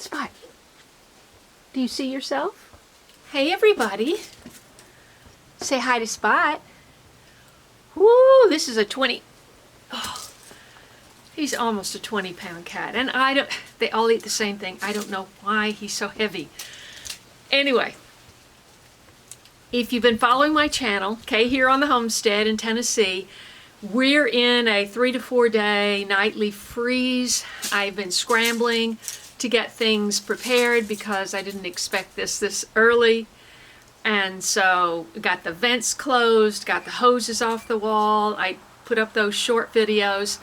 Spot, do you see yourself? Hey everybody. Say hi to Spot. Woo, this is a 20. Oh, he's almost a 20-pound cat. And they all eat the same thing. I don't know why he's so heavy. Anyway, if you've been following my channel, Kaye here on the homestead in Tennessee, we're in a 3 to 4 day nightly freeze. I've been scrambling to get things prepared because I didn't expect this early. And so got the vents closed, got the hoses off the wall. I put up those short videos,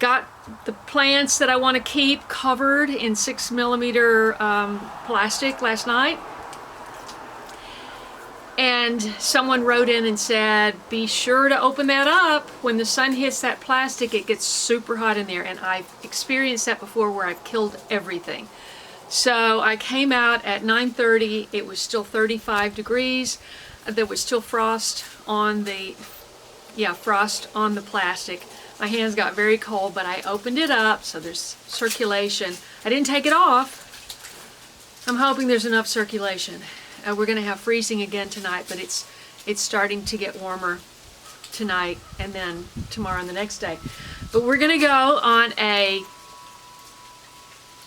got the plants that I want to keep covered in 6mm plastic last night. And someone wrote in and said, be sure to open that up. When the sun hits that plastic, it gets super hot in there. And I've experienced that before where I've killed everything. So I came out at 9:30. It was still 35 degrees. There was still frost on the plastic. My hands got very cold, but I opened it up so there's circulation. I didn't take it off. I'm hoping there's enough circulation. We're going to have freezing again tonight, but it's starting to get warmer tonight and then tomorrow and the next day. But we're going to go on a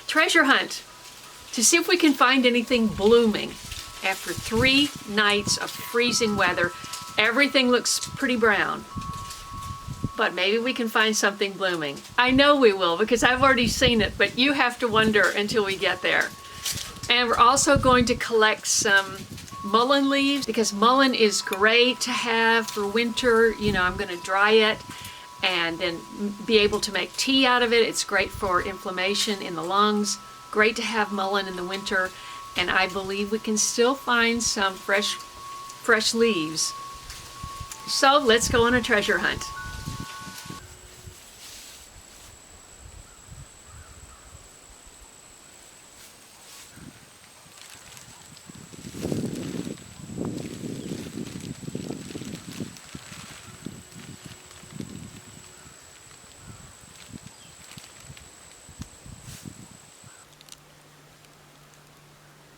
treasure hunt to see if we can find anything blooming. After 3 nights of freezing weather, everything looks pretty brown. But maybe we can find something blooming. I know we will because I've already seen it, but you have to wonder until we get there. And we're also going to collect some mullein leaves because mullein is great to have for winter. You know, I'm going to dry it and then be able to make tea out of it. It's great for inflammation in the lungs. Great to have mullein in the winter. And I believe we can still find some fresh leaves. So let's go on a treasure hunt.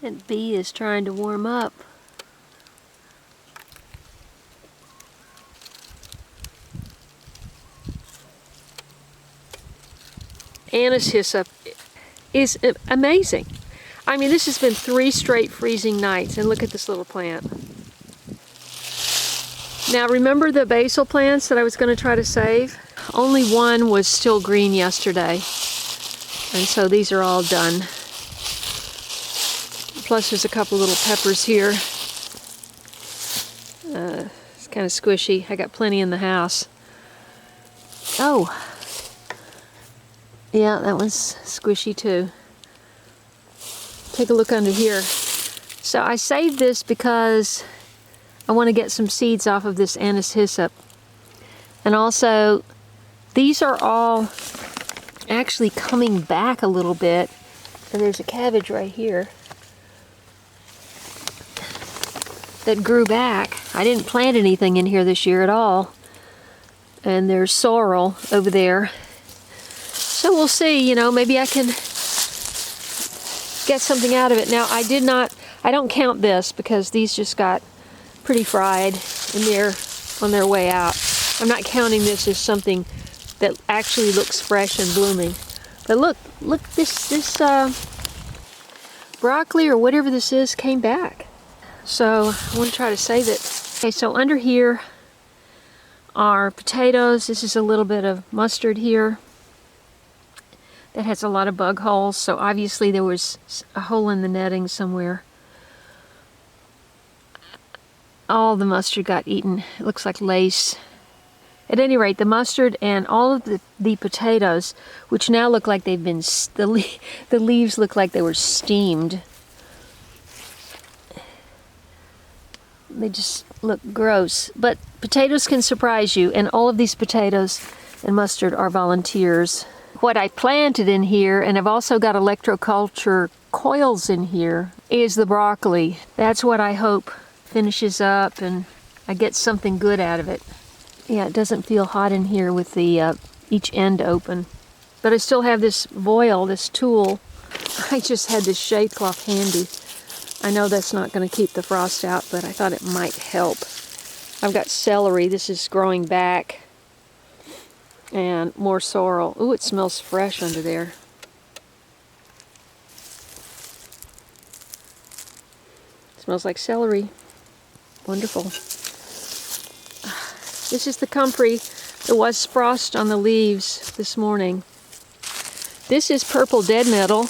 That bee is trying to warm up. Anise hyssop is amazing. I mean, this has been 3 straight freezing nights, and look at this little plant. Now, remember the basil plants that I was going to try to save? Only one was still green yesterday, and so these are all done. Plus there's a couple little peppers here. It's kind of squishy. I got plenty in the house. Oh, yeah, that one's squishy too. Take a look under here. So I saved this because I want to get some seeds off of this anise hyssop. And also, these are all actually coming back a little bit. And there's a cabbage right here that grew back. I didn't plant anything in here this year at all. And there's sorrel over there. So we'll see, you know, maybe I can get something out of it. Now, I don't count this because these just got pretty fried and they're on their way out. I'm not counting this as something that actually looks fresh and blooming. But look, this broccoli or whatever this is came back. So I want to try to save it. Okay, so under here are potatoes. This is a little bit of mustard here. That has a lot of bug holes, so obviously there was a hole in the netting somewhere. All the mustard got eaten. It looks like lace. At any rate, the mustard and all of the potatoes, which now look like they've been, the leaves look like they were steamed. They just look gross. But potatoes can surprise you, and all of these potatoes and mustard are volunteers. What I planted in here, and I've also got electroculture coils in here, is the broccoli. That's what I hope finishes up and I get something good out of it. Yeah, it doesn't feel hot in here with the each end open. But I still have this voil, this tool. I just had this shade cloth handy. I know that's not going to keep the frost out, but I thought it might help. I've got celery. This is growing back. And more sorrel. Ooh, it smells fresh under there. Smells like celery. Wonderful. This is the comfrey. There was frost on the leaves this morning. This is purple dead nettle.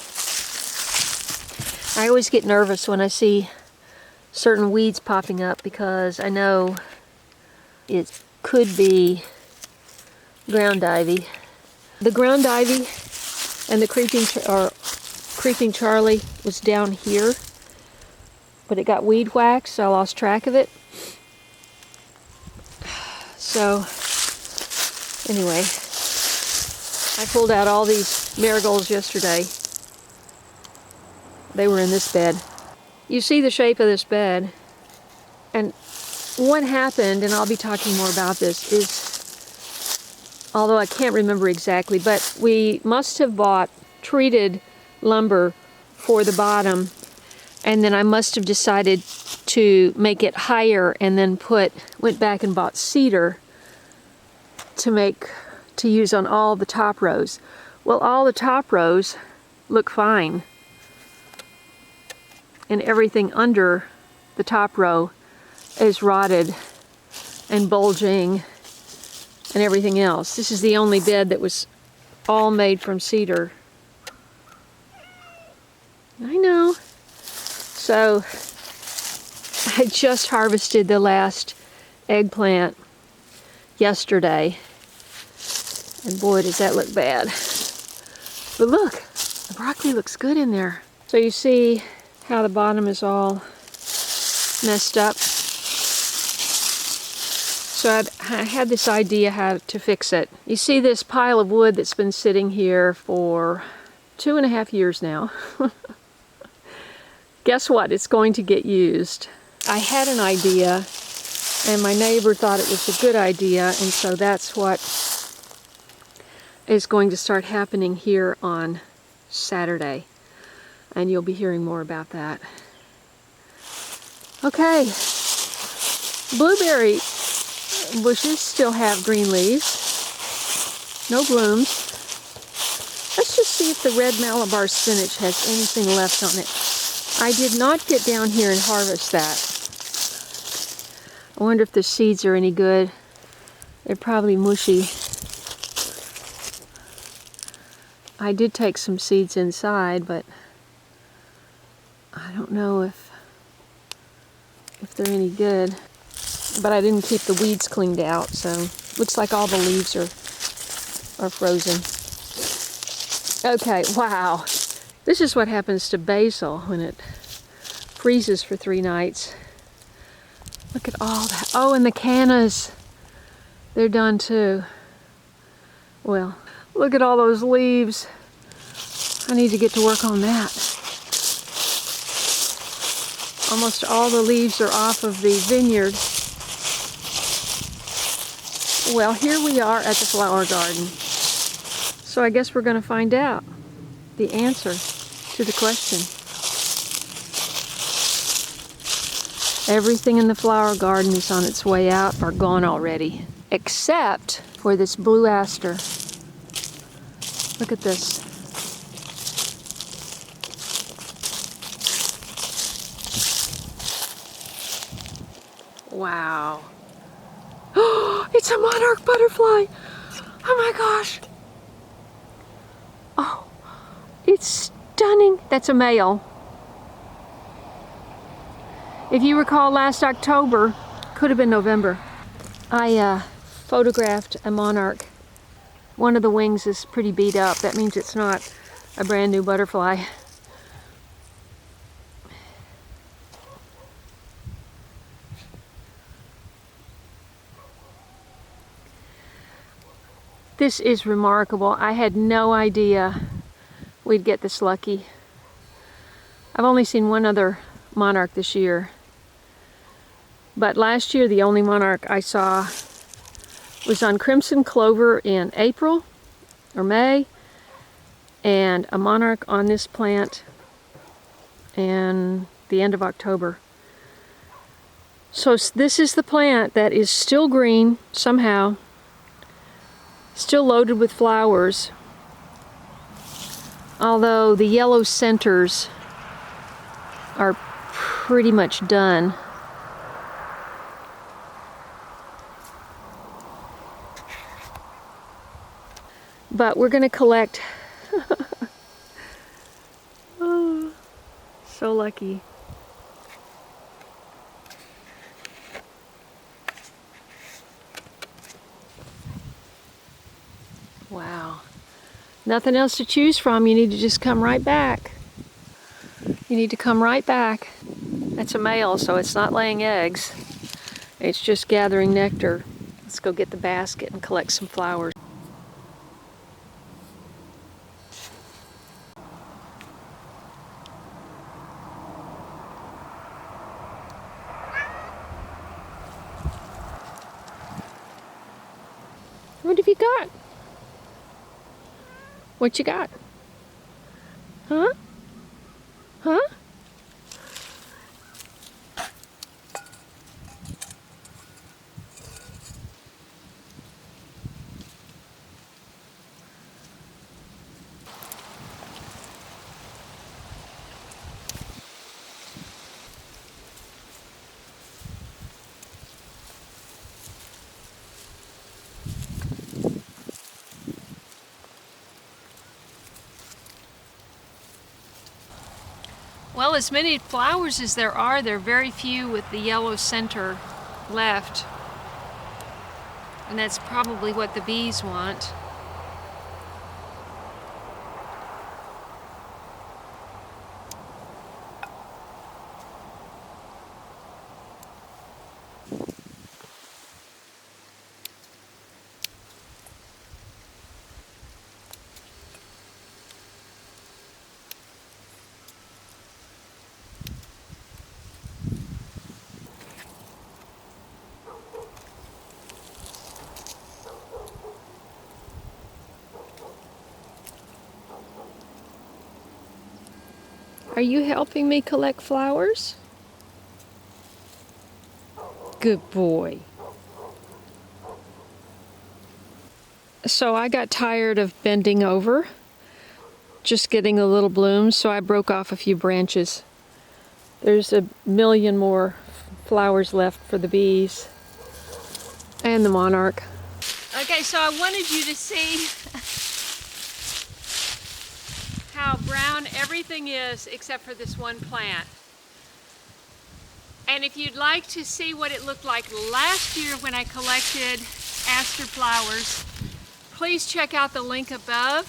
I always get nervous when I see certain weeds popping up because I know it could be ground ivy. The ground ivy and the creeping Charlie was down here, but it got weed whacked, so I lost track of it. So anyway, I pulled out all these marigolds yesterday. They were in this bed. You see the shape of this bed, and what happened, and I'll be talking more about this, is, although I can't remember exactly, but we must have bought treated lumber for the bottom, and then I must have decided to make it higher and then went back and bought cedar to use on all the top rows. Well, all the top rows look fine, and everything under the top row is rotted and bulging and everything else. This is the only bed that was all made from cedar. I know. So I just harvested the last eggplant yesterday, and boy, does that look bad. But look, the broccoli looks good in there. So you see how the bottom is all messed up. So I had this idea how to fix it. You see this pile of wood that's been sitting here for 2.5 years now. Guess what? It's going to get used. I had an idea, and my neighbor thought it was a good idea, and so that's what is going to start happening here on Saturday. And you'll be hearing more about that. Okay, blueberry bushes still have green leaves, no blooms. Let's just see if the red Malabar spinach has anything left on it. I did not get down here and harvest that. I wonder if the seeds are any good. They're probably mushy. I did take some seeds inside, but I don't know if they're any good. But I didn't keep the weeds cleaned out, so looks like all the leaves are frozen. Okay, wow. This is what happens to basil when it freezes for 3 nights. Look at all that. Oh, and the cannas. They're done too. Well, look at all those leaves. I need to get to work on that. Almost all the leaves are off of the vineyard. Well, here we are at the flower garden. So I guess we're going to find out the answer to the question. Everything in the flower garden is on its way out or gone already, except for this blue aster. Look at this. Wow. Oh, it's a monarch butterfly. Oh my gosh. Oh, it's stunning. That's a male. If you recall, last October, could have been November, I photographed a monarch. One of the wings is pretty beat up. That means it's not a brand new butterfly. This is remarkable. I had no idea we'd get this lucky. I've only seen one other monarch this year. But last year, the only monarch I saw was on crimson clover in April or May, and a monarch on this plant and the end of October. So this is the plant that is still green somehow, still loaded with flowers, although the yellow centers are pretty much done. But we're going to collect. Oh, so lucky. Wow. Nothing else to choose from. You need to just come right back. You need to come right back. That's a male, so it's not laying eggs. It's just gathering nectar. Let's go get the basket and collect some flowers. What have you got? What you got? Huh? Huh? Well, as many flowers as there are very few with the yellow center left. And that's probably what the bees want. Are you helping me collect flowers? Good boy. So I got tired of bending over, just getting the little blooms, so I broke off a few branches. There's a million more flowers left for the bees and the monarch. Okay, so I wanted you to see how brown everything is except for this one plant. And if you'd like to see what it looked like last year when I collected aster flowers, please check out the link above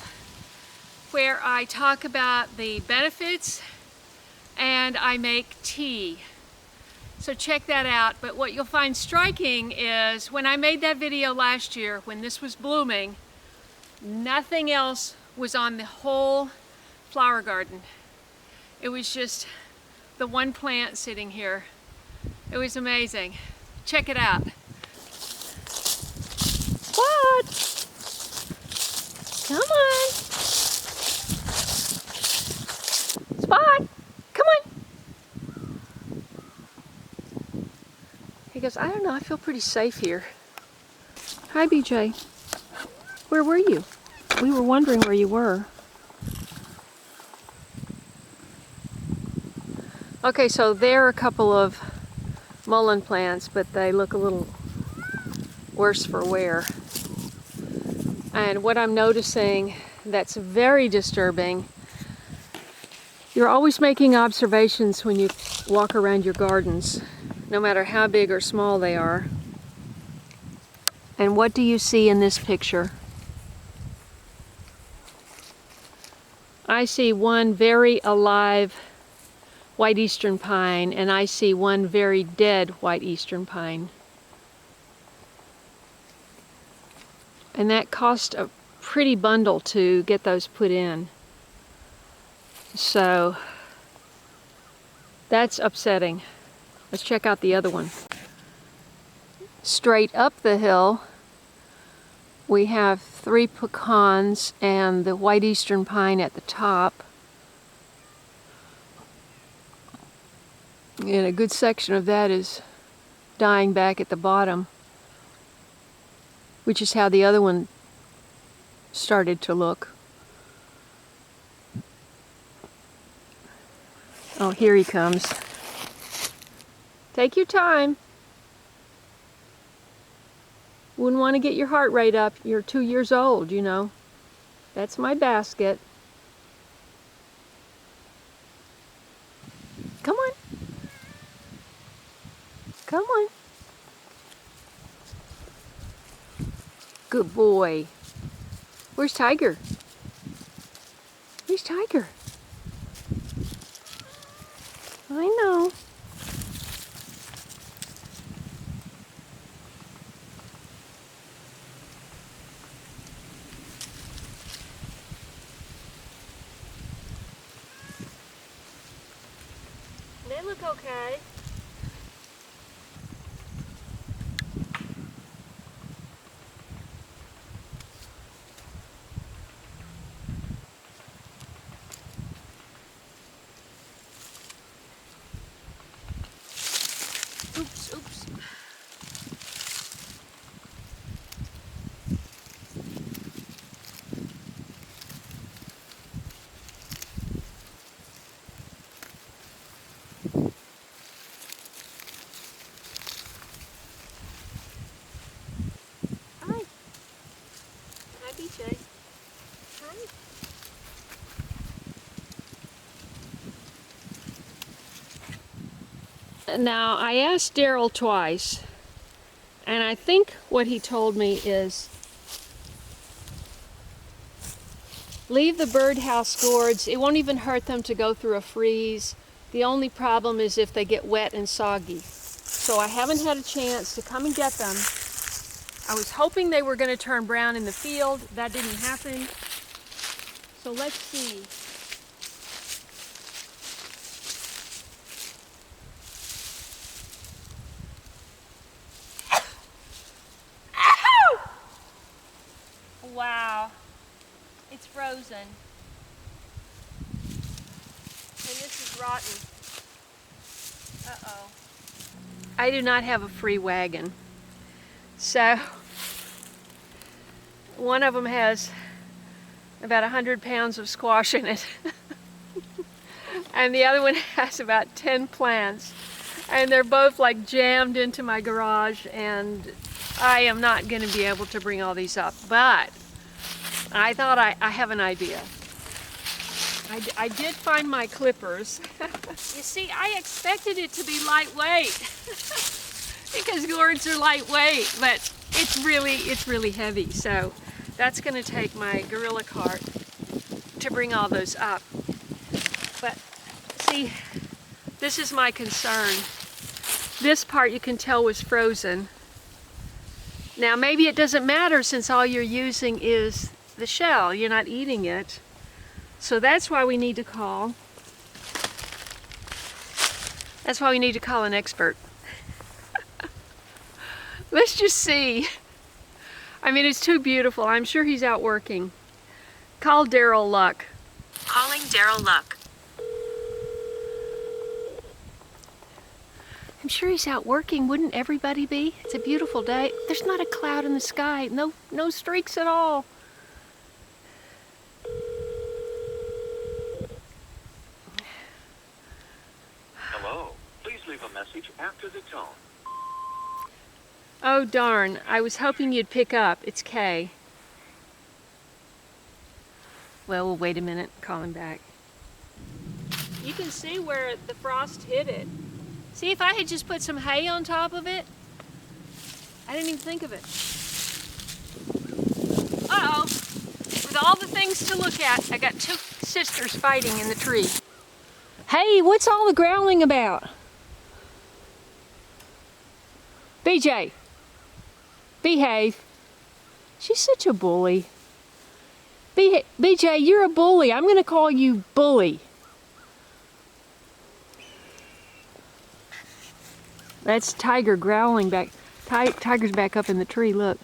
where I talk about the benefits and I make tea. So check that out. But what you'll find striking is when I made that video last year, when this was blooming, nothing else was on the whole flower garden. It was just the one plant sitting here. It was amazing. Check it out. What? Come on. Spot, come on. He goes, I don't know, I feel pretty safe here. Hi, BJ. Where were you? We were wondering where you were. Okay, so there are a couple of mullein plants, but they look a little worse for wear. And what I'm noticing that's very disturbing, you're always making observations when you walk around your gardens, no matter how big or small they are. And what do you see in this picture? I see one very alive white eastern pine, and I see one very dead white eastern pine. And that cost a pretty bundle to get those put in. So that's upsetting. Let's check out the other one. Straight up the hill, we have 3 pecans and the white eastern pine at the top. And a good section of that is dying back at the bottom, which is how the other one started to look. Oh, here he comes. Take your time. Wouldn't want to get your heart rate up. You're 2 years old, you know. That's my basket. Come on. Come on. Good boy. Where's Tiger? Where's Tiger? I know. They look okay. Oops, oops. Hi. Hi, BJ. Hi. Now, I asked Daryl twice, and I think what he told me is leave the birdhouse gourds. It won't even hurt them to go through a freeze. The only problem is if they get wet and soggy. So I haven't had a chance to come and get them. I was hoping they were going to turn brown in the field. That didn't happen. So let's see. Wow, it's frozen. And this is rotten. Uh-oh. I do not have a free wagon. So, one of them has about 100 pounds of squash in it. And the other one has about 10 plants. And they're both like jammed into my garage, and I am not going to be able to bring all these up. But I thought I have an idea. I did find my clippers. You see, I expected it to be lightweight because gourds are lightweight, but it's really heavy. So that's going to take my gorilla cart to bring all those up. But see, this is my concern. This part you can tell was frozen. Now maybe it doesn't matter since all you're using is the shell. You're not eating it. So that's why we need to call. That's why we need to call an expert. Let's just see. I mean, it's too beautiful. I'm sure he's out working. Call Daryl Luck. Calling Daryl Luck. I'm sure he's out working. Wouldn't everybody be? It's a beautiful day. There's not a cloud in the sky. No streaks at all. Hello. Please leave a message after the tone. Oh darn, I was hoping you'd pick up. It's Kaye. Well, we'll wait a minute, call him back. You can see where the frost hit it. See, if I had just put some hay on top of it, I didn't even think of it. Uh-oh. With all the things to look at, I got two sisters fighting in the tree. Hey, what's all the growling about? BJ, behave. She's such a bully. BJ, you're a bully. I'm going to call you Bully. That's Tiger growling back. Tiger's back up in the tree, look.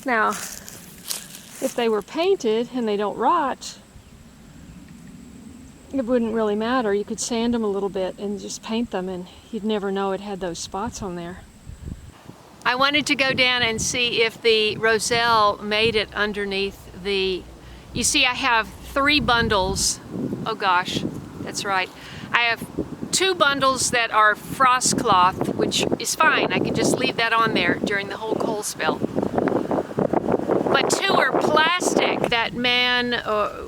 Now, if they were painted and they don't rot, it wouldn't really matter. You could sand them a little bit and just paint them and you'd never know it had those spots on there. I wanted to go down and see if the roselle made it underneath the... You see, I have 3 bundles. Oh gosh, that's right. I have 2 bundles that are frost cloth, which is fine. I can just leave that on there during the whole cold spell. But 2 are plastic. That man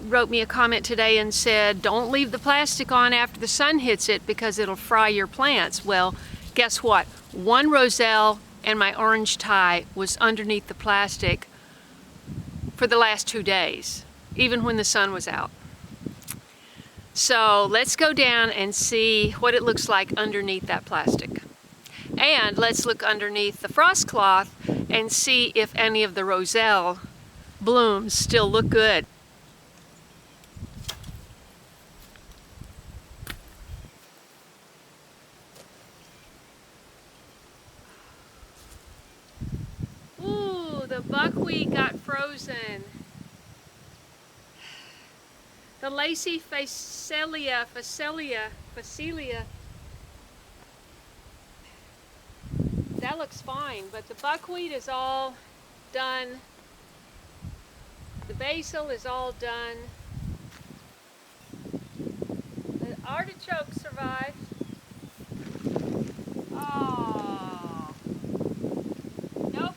wrote me a comment today and said, don't leave the plastic on after the sun hits it because it'll fry your plants. Well, guess what? 1 roselle and my orange tie was underneath the plastic for the last 2 days, even when the sun was out. So let's go down and see what it looks like underneath that plastic. And let's look underneath the frost cloth and see if any of the roselle blooms still look good. Ooh, the buckwheat got frozen. The lacy facelia, that looks fine, but the buckwheat is all done. The basil is all done. The artichoke survived. Oh, nope.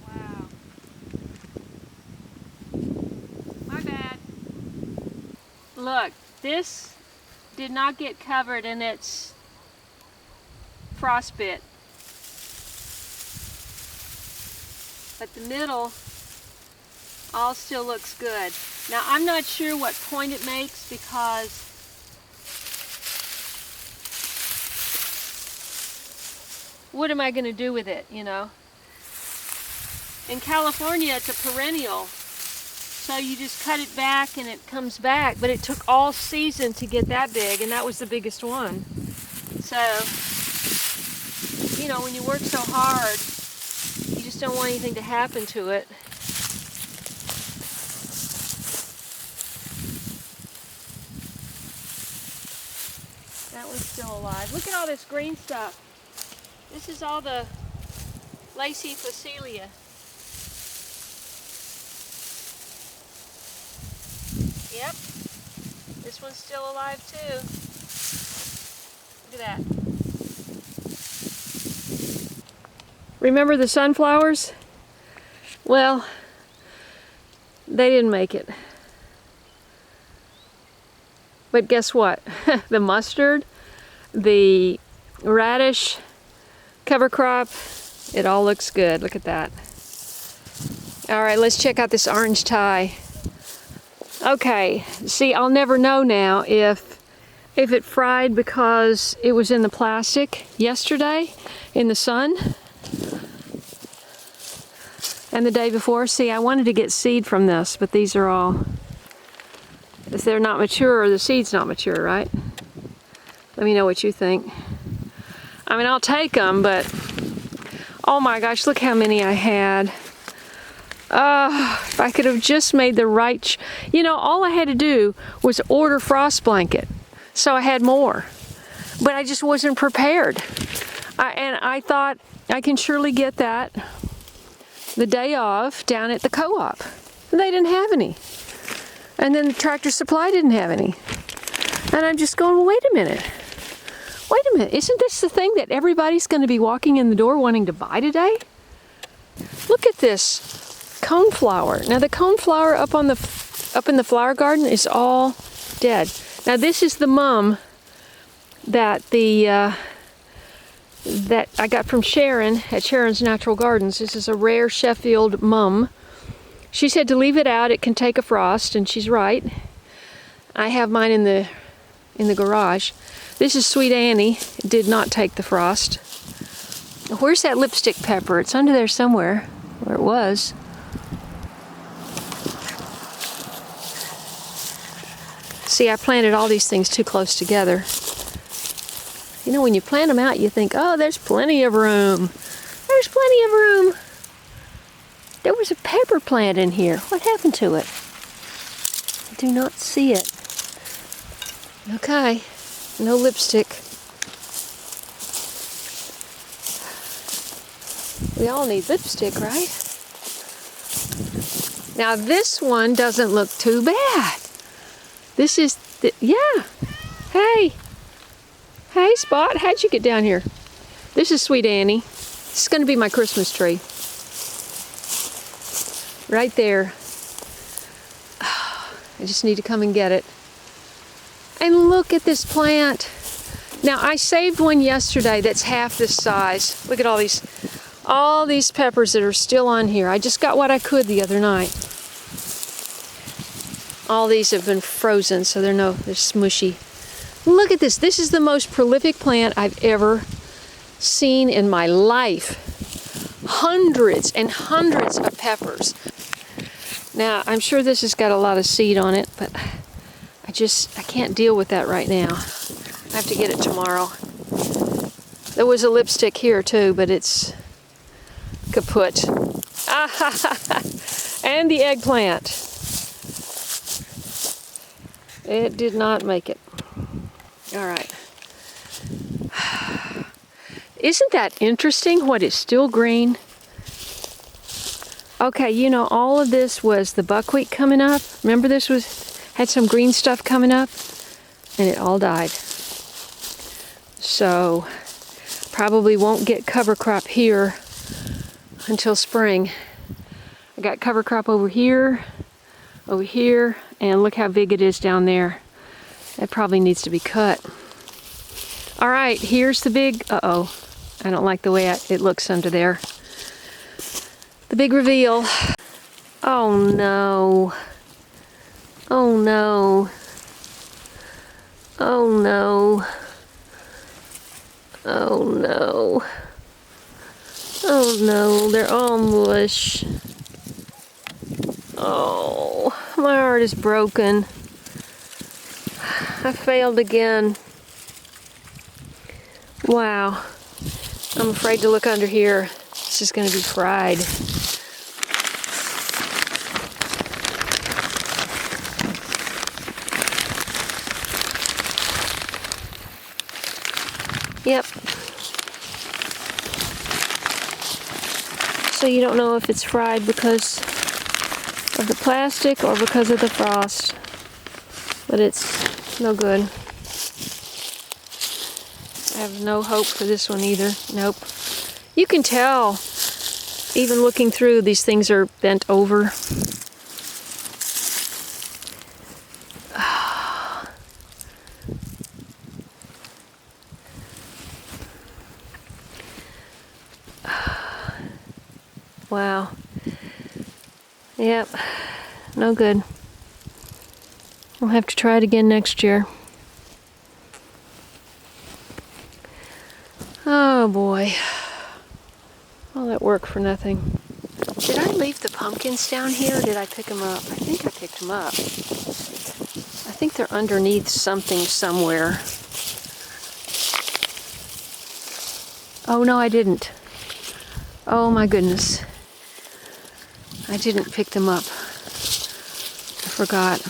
Wow. My bad. Look, this did not get covered and it's frostbit. But the middle all still looks good. Now I'm not sure what point it makes because what am I going to do with it, you know? In California it's a perennial. So you just cut it back and it comes back, but it took all season to get that big, and that was the biggest one. So, you know, when you work so hard, you just don't want anything to happen to it. That one's still alive. Look at all this green stuff. This is all the lacy facelia. Yep, this one's still alive too. Look at that. Remember the sunflowers? Well, they didn't make it. But guess what? The mustard, the radish, cover crop, it all looks good. Look at that. All right, let's check out this orange tie. Okay, see, I'll never know now if it fried because it was in the plastic yesterday in the sun and the day before. See, I wanted to get seed from this, but these are all, if they're not mature, the seed's not mature, right? Let me know what you think. I mean, I'll take them, but oh my gosh, look how many I had. If I could have just made the right, you know, all I had to do was order frost blanket, so I had more, but I just wasn't prepared. And I thought I can surely get that the day of down at the co-op. They didn't have any, and then the Tractor Supply didn't have any, and I'm just going, well, wait a minute, isn't this the thing that everybody's going to be walking in the door wanting to buy today? Look at this. Coneflower. Now the coneflower up in the flower garden is all dead. Now this is the mum that that I got from Sharon at Sharon's Natural Gardens. This is a rare Sheffield mum. She said to leave it out, it can take a frost, and she's right. I have mine in the garage. This is Sweet Annie. It did not take the frost. Where's that lipstick pepper? It's under there somewhere, where it was. See, I planted all these things too close together. You know, when you plant them out, you think, oh, there's plenty of room. There's plenty of room. There was a pepper plant in here. What happened to it? I do not see it. Okay, no lipstick. We all need lipstick, right? Now this one doesn't look too bad. This is, yeah. Hey. Hey, Spot, how'd you get down here? This is Sweet Annie. This is gonna be my Christmas tree. Right there. I just need to come and get it. And look at this plant. Now I saved one yesterday that's half this size. Look at all these peppers that are still on here. I just got what I could the other night. All these have been frozen, so they're smushy. Look at this. This is the most prolific plant I've ever seen in my life. Hundreds and hundreds of peppers. Now, I'm sure this has got a lot of seed on it, but I can't deal with that right now. I have to get it tomorrow. There was a lipstick here too, but it's kaput. And the eggplant. It did not make it. All right. Isn't that interesting what is still green? Okay, you know, all of this was the buckwheat coming up. Remember this had some green stuff coming up? And it all died. So, probably won't get cover crop here until spring. I got cover crop over here, and look how big it is down there. That probably needs to be cut. All right, here's the big, uh-oh. I don't like the way it looks under there. The big reveal. Oh no. Oh no. Oh no. Oh no. Oh no, they're all mush. Oh, my heart is broken. I failed again. Wow. I'm afraid to look under here. This is going to be fried. Yep. So you don't know if it's fried because of the plastic or because of the frost. But it's no good. I have no hope for this one either. Nope. You can tell, even looking through, these things are bent over. Wow. Yep. No good. We'll have to try it again next year. Oh boy. All that work for nothing. Did I leave the pumpkins down here or did I pick them up? I think I picked them up. I think they're underneath something somewhere. Oh no, I didn't. Oh my goodness. I didn't pick them up. I forgot.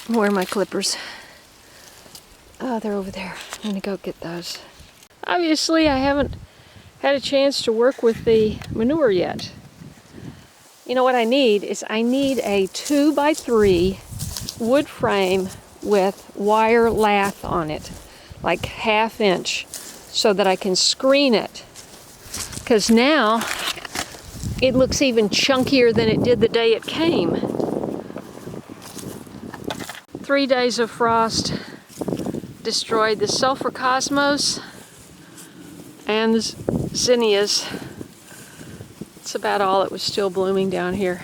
Where are my clippers? Oh, they're over there. I'm gonna go get those. Obviously, I haven't had a chance to work with the manure yet. You know what I need is I need a 2x3 wood frame with wire lath on it, like 1/2 inch, so that I can screen it. Because now it looks even chunkier than it did the day it came. 3 days of frost destroyed the sulfur cosmos and the zinnias. That's about all that was still blooming down here.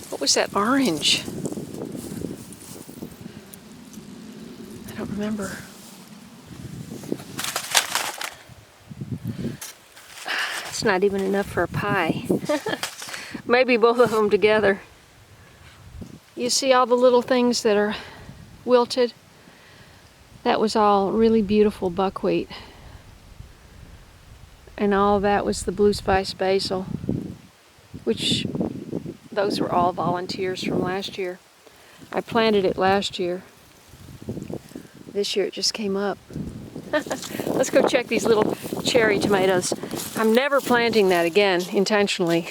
What was that orange? I don't remember. It's not even enough for a pie. Maybe both of them together. You see all the little things that are wilted? That was all really beautiful buckwheat. And all that was the blue spice basil, which those were all volunteers from last year. I planted it last year. This year it just came up. Let's go check these little cherry tomatoes. I'm never planting that again intentionally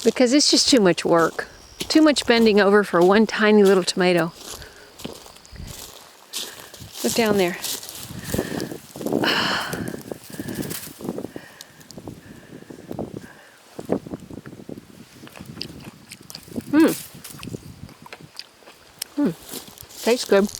because it's just too much work. Too much bending over for one tiny little tomato. Look down there. Tastes good.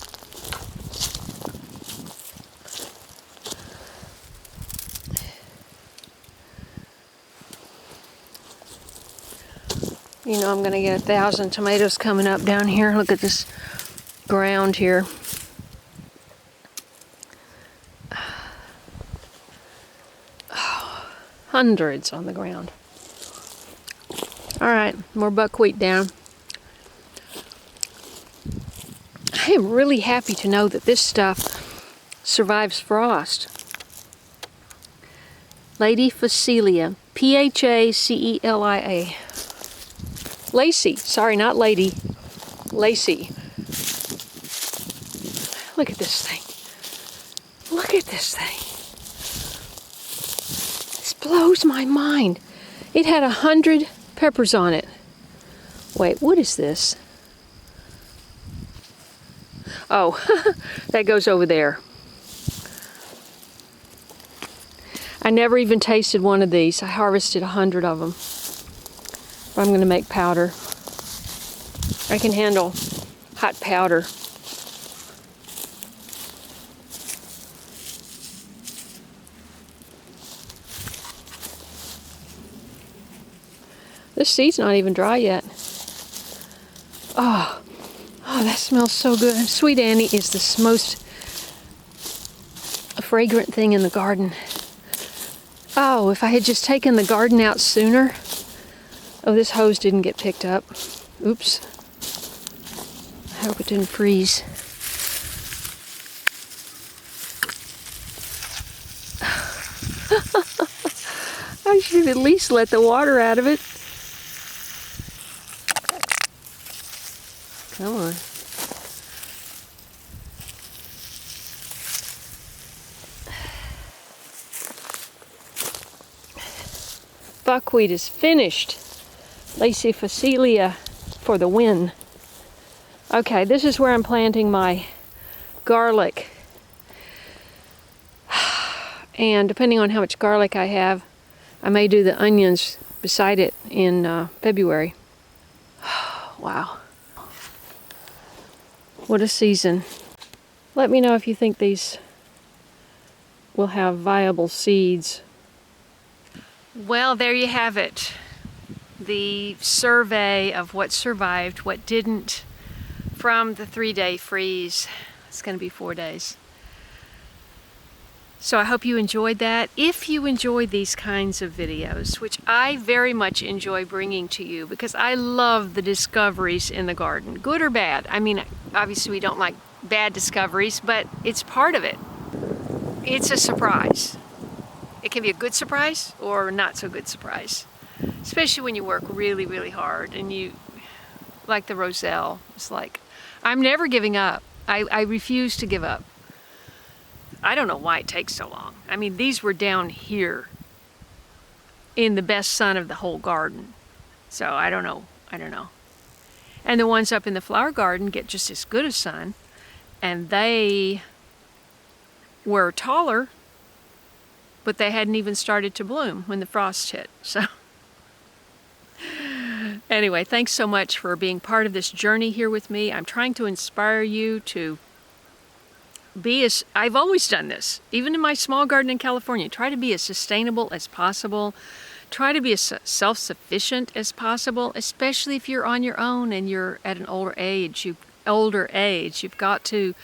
You know I'm gonna get 1,000 tomatoes coming up down here. Look at this ground here. Oh, hundreds on the ground. All right, more buckwheat down. I am really happy to know that this stuff survives frost. Lady Phacelia, P-H-A-C-E-L-I-A. Lacey, sorry, not lady, Lacey. Look at this thing. Look at this thing. This blows my mind. It had 100 peppers on it. Wait, what is this? Oh, that goes over there. I never even tasted one of these. I harvested 100 of them. I'm going to make powder. I can handle hot powder. This seed's not even dry yet. Oh, that smells so good. Sweet Annie is the most fragrant thing in the garden. Oh, if I had just taken the garden out sooner. Oh, this hose didn't get picked up. Oops. I hope it didn't freeze. I should at least let the water out of it. Come on. Buckwheat is finished. Lacey Phacelia for the win. Okay, this is where I'm planting my garlic. And depending on how much garlic I have, I may do the onions beside it in February. Wow. What a season. Let me know if you think these will have viable seeds. Well, there you have it. The survey of what survived, what didn't, from the 3-day freeze. It's going to be 4 days. So I hope you enjoyed that. If you enjoyed these kinds of videos, which I very much enjoy bringing to you because I love the discoveries in the garden, good or bad. I mean, obviously we don't like bad discoveries, but it's part of it. It's a surprise. It can be a good surprise or not so good surprise, especially when you work really, really hard and you, like the roselle, it's like, I'm never giving up. I refuse to give up. I don't know why it takes so long. I mean, these were down here in the best sun of the whole garden. So I don't know. And the ones up in the flower garden get just as good a sun, and they were taller, but they hadn't even started to bloom when the frost hit. So anyway, thanks so much for being part of this journey here with me. I'm trying to inspire you to be as, I've always done this, even in my small garden in California, try to be as sustainable as possible. Try to be as self-sufficient as possible, especially if you're on your own and you're at an older age. You've got to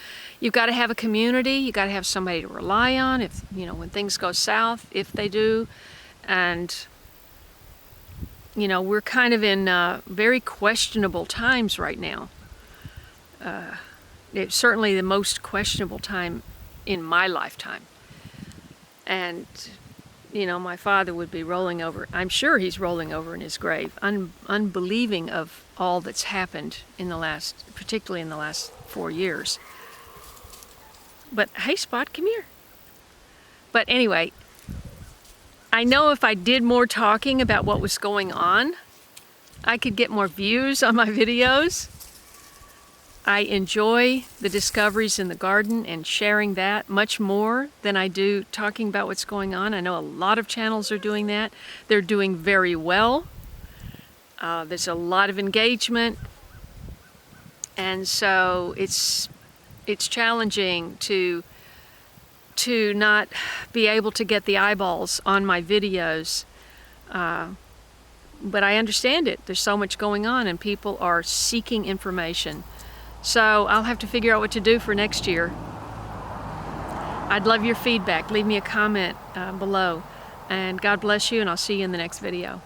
have a community. You've got to have somebody to rely on if, when things go south, if they do. And you know, we're kind of in very questionable times right now. It's certainly the most questionable time in my lifetime. And, you know, my father would be rolling over. I'm sure he's rolling over in his grave, unbelieving of all that's happened in the last, particularly in the last 4 years. But hey, Spot, come here. But anyway, I know if I did more talking about what was going on, I could get more views on my videos. I enjoy the discoveries in the garden and sharing that much more than I do talking about what's going on. I know a lot of channels are doing that. They're doing very well. There's a lot of engagement. And so it's challenging to not be able to get the eyeballs on my videos. But I understand it. There's so much going on and people are seeking information. So I'll have to figure out what to do for next year. I'd love your feedback. Leave me a comment below. And God bless you, and I'll see you in the next video.